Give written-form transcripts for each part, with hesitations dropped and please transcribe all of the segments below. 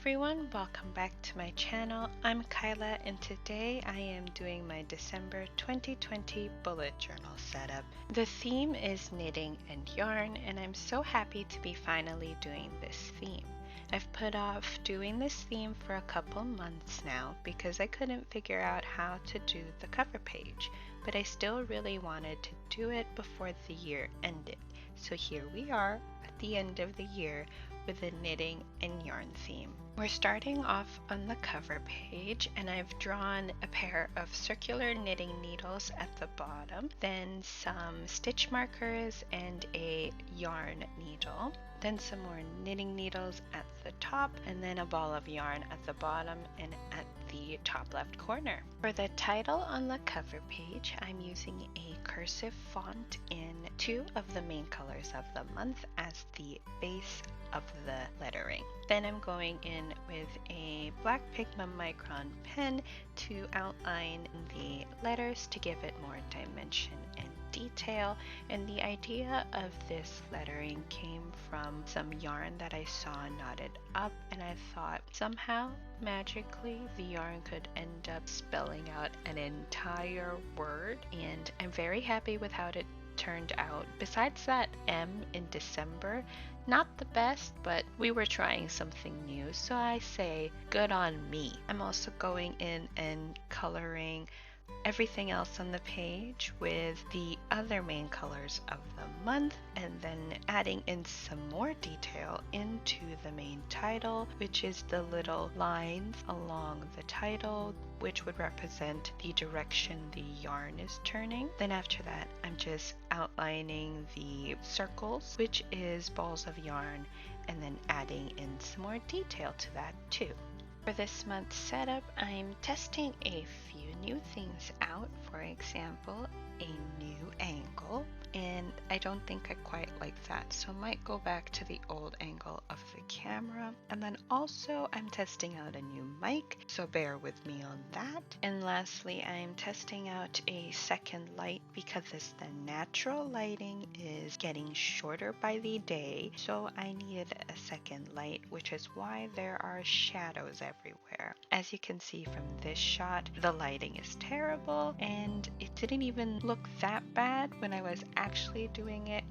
everyone, welcome back to my channel. I'm Kyla and today I am doing my December 2020 bullet journal setup. The theme is knitting and yarn and I'm so happy to be finally doing this theme. I've put off doing this theme for a couple months now because I couldn't figure out how to do the cover page, but I still really wanted to do it before the year ended. So here we are at the end of the year with the knitting and yarn theme. We're starting off on the cover page and I've drawn a pair of circular knitting needles at the bottom, then some stitch markers and a yarn needle, then some more knitting needles at the top, and then a ball of yarn at the bottom and at the top left corner. For the title on the cover page, I'm using a cursive font in two of the main colors of the month as the base of the lettering. Then I'm going in with a black Pigma Micron pen to outline the letters to give it more dimension and detail, and the idea of this lettering came from some yarn that I saw knotted up, and I thought somehow magically the yarn could end up spelling out an entire word, and I'm very happy with how it turned out. Besides that M in December, not the best, but we were trying something new, so I say good on me. I'm also going in and coloring everything else on the page with the other main colors of the month, and then adding in some more detail into the main title, which is the little lines along the title which would represent the direction the yarn is turning. Then after that, I'm just outlining the circles, which is balls of yarn, and then adding in some more detail to that too. For this month's setup, I'm testing a few new things out. For example, a new angle, and I don't think I quite like that, so I might go back to the old angle of the camera. And then also I'm testing out a new mic, so bear with me on that. And lastly, I'm testing out a second light because the natural lighting is getting shorter by the day, so I needed a second light, which is why there are shadows everywhere. As you can see from this shot, the lighting is terrible and it didn't even look that bad when I was actually doing it,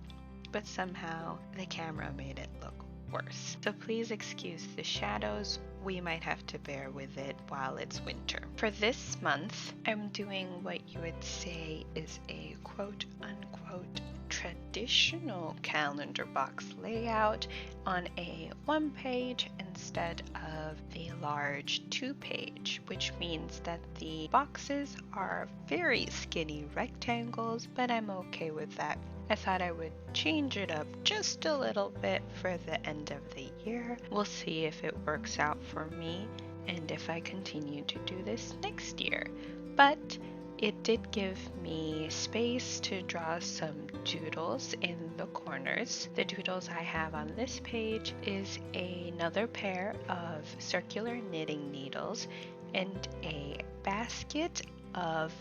but somehow the camera made it look worse. So please excuse the shadows. We might have to bear with it while it's winter. For this month, I'm doing what you would say is a quote unquote traditional calendar box layout on a 1-page instead of the large 2-page, which means that the boxes are very skinny rectangles, but I'm okay with that. I thought I would change it up just a little bit for the end of the year. We'll see if it works out for me and if I continue to do this next year. But it did give me space to draw some doodles in the corners. The doodles I have on this page is another pair of circular knitting needles and a basket of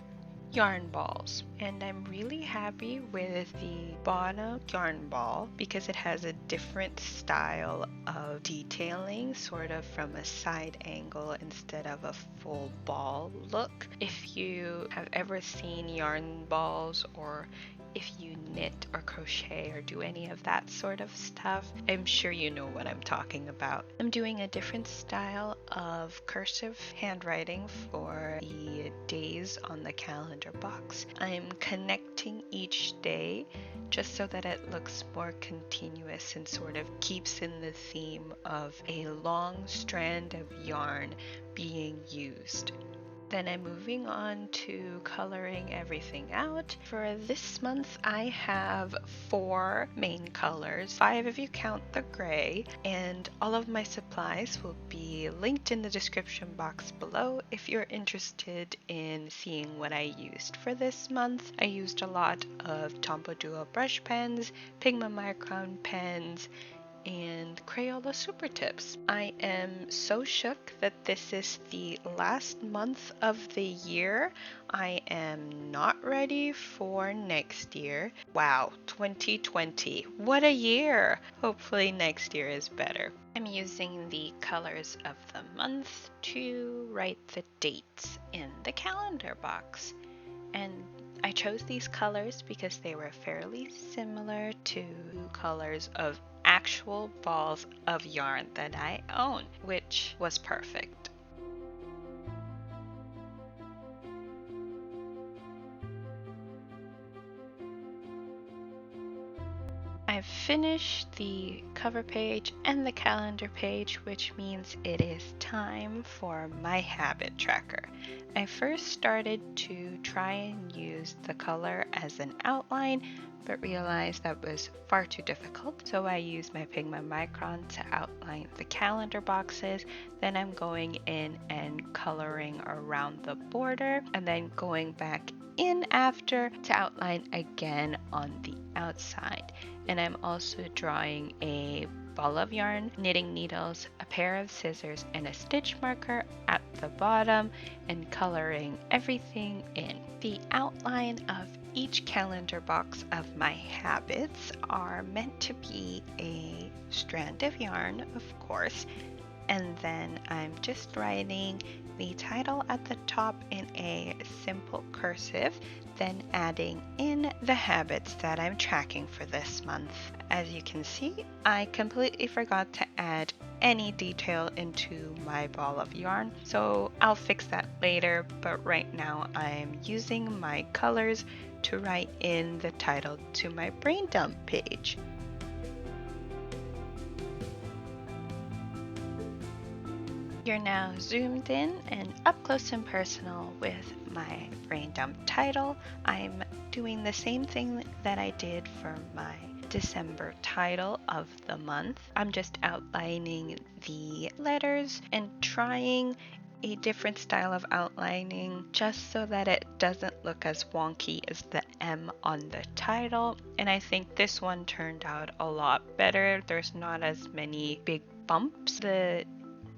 yarn balls, and I'm really happy with the bottom yarn ball because it has a different style of detailing, sort of from a side angle instead of a full ball look. If you have ever seen yarn balls, or if you knit or crochet or do any of that sort of stuff, I'm sure you know what I'm talking about. I'm doing a different style of cursive handwriting for the days on the calendar box. I'm connecting each day just so that it looks more continuous and sort of keeps in the theme of a long strand of yarn being used. Then I'm moving on to coloring everything out. For this month, I have 4 main colors, 5 if you count the gray, and all of my supplies will be linked in the description box below if you're interested in seeing what I used for this month. I used a lot of Tombow Duo brush pens, Pigma Micron pens, and Crayola Super Tips. I am so shook that this is the last month of the year. I am not ready for next year. Wow, 2020. What a year! Hopefully next year is better. I'm using the colors of the month to write the dates in the calendar box. And I chose these colors because they were fairly similar to colors of actual balls of yarn that I own, which was perfect. I've finished the cover page and the calendar page, which means it is time for my habit tracker. I first started to try and use the color as an outline, but realized that was far too difficult. So I used my Pigma Micron to outline the calendar boxes. Then I'm going in and coloring around the border, and then going back in after to outline again on the outside. And I'm also drawing a ball of yarn, knitting needles, a pair of scissors, and a stitch marker at the bottom, and coloring everything in. The outline of each calendar box of my habits are meant to be a strand of yarn, of course, and then I'm just writing the title at the top in a simple cursive, then adding in the habits that I'm tracking for this month. As you can see, I completely forgot to add any detail into my ball of yarn, so I'll fix that later, but right now I'm using my colors to write in the title to my brain dump page. You're now zoomed in and up close and personal with my brain dump title. I'm doing the same thing that I did for my December title of the month. I'm just outlining the letters and trying a different style of outlining just so that it doesn't look as wonky as the M on the title. And I think this one turned out a lot better. There's not as many big bumps. The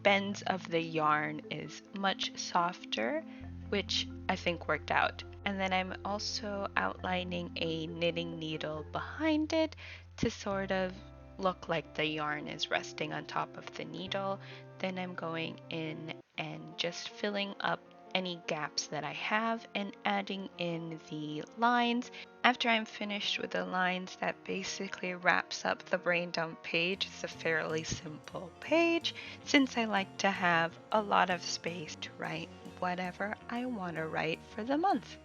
bends of the yarn is much softer, which I think worked out. And then I'm also outlining a knitting needle behind it to sort of look like the yarn is resting on top of the needle. Then I'm going in and just filling up any gaps that I have and adding in the lines. After I'm finished with the lines, that basically wraps up the brain dump page. It's a fairly simple page since I like to have a lot of space to write whatever I want to write for the month.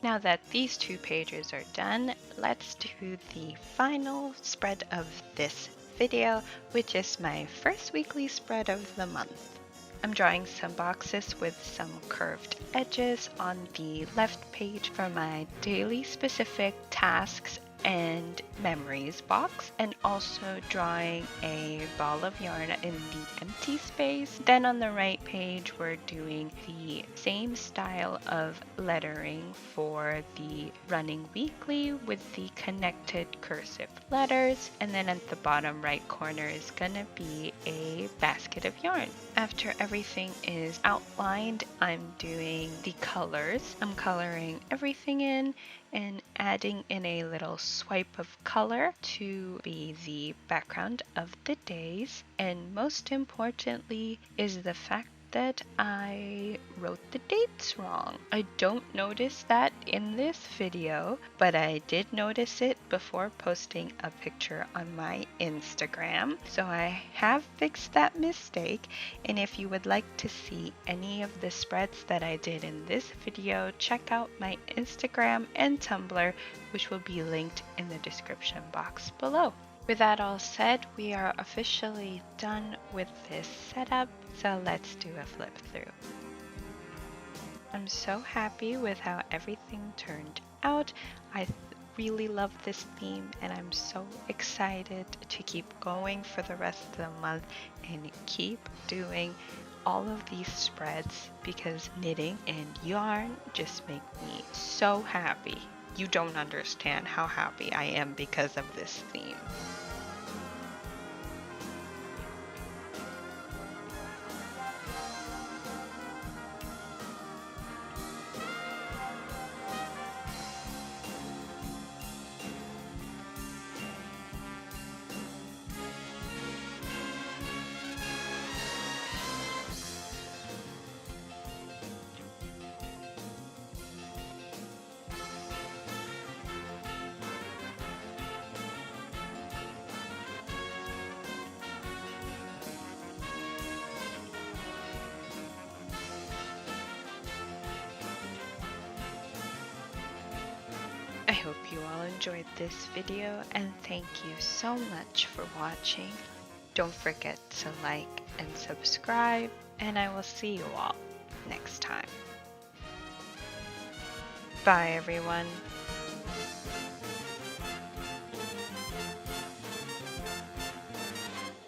Now that these two pages are done, let's do the final spread of this video, which is my first weekly spread of the month. I'm drawing some boxes with some curved edges on the left page for my daily specific tasks and memories box, and also drawing a ball of yarn in the empty space. Then on the right page, we're doing the same style of lettering for the running weekly with the connected cursive letters. And then at the bottom right corner is gonna be a basket of yarn. After everything is outlined, I'm doing the colors. I'm coloring everything in and adding in a little swipe of color to be the background of the days. And most importantly is the fact that I wrote the dates wrong. I don't notice that in this video, but I did notice it before posting a picture on my Instagram. So I have fixed that mistake, and if you would like to see any of the spreads that I did in this video, check out my Instagram and Tumblr, which will be linked in the description box below. With that all said, we are officially done with this setup, so let's do a flip through. I'm so happy with how everything turned out. I really love this theme and I'm so excited to keep going for the rest of the month and keep doing all of these spreads because knitting and yarn just make me so happy. You don't understand how happy I am because of this theme. I hope you all enjoyed this video and thank you so much for watching. Don't forget to like and subscribe, and I will see you all next time. Bye everyone.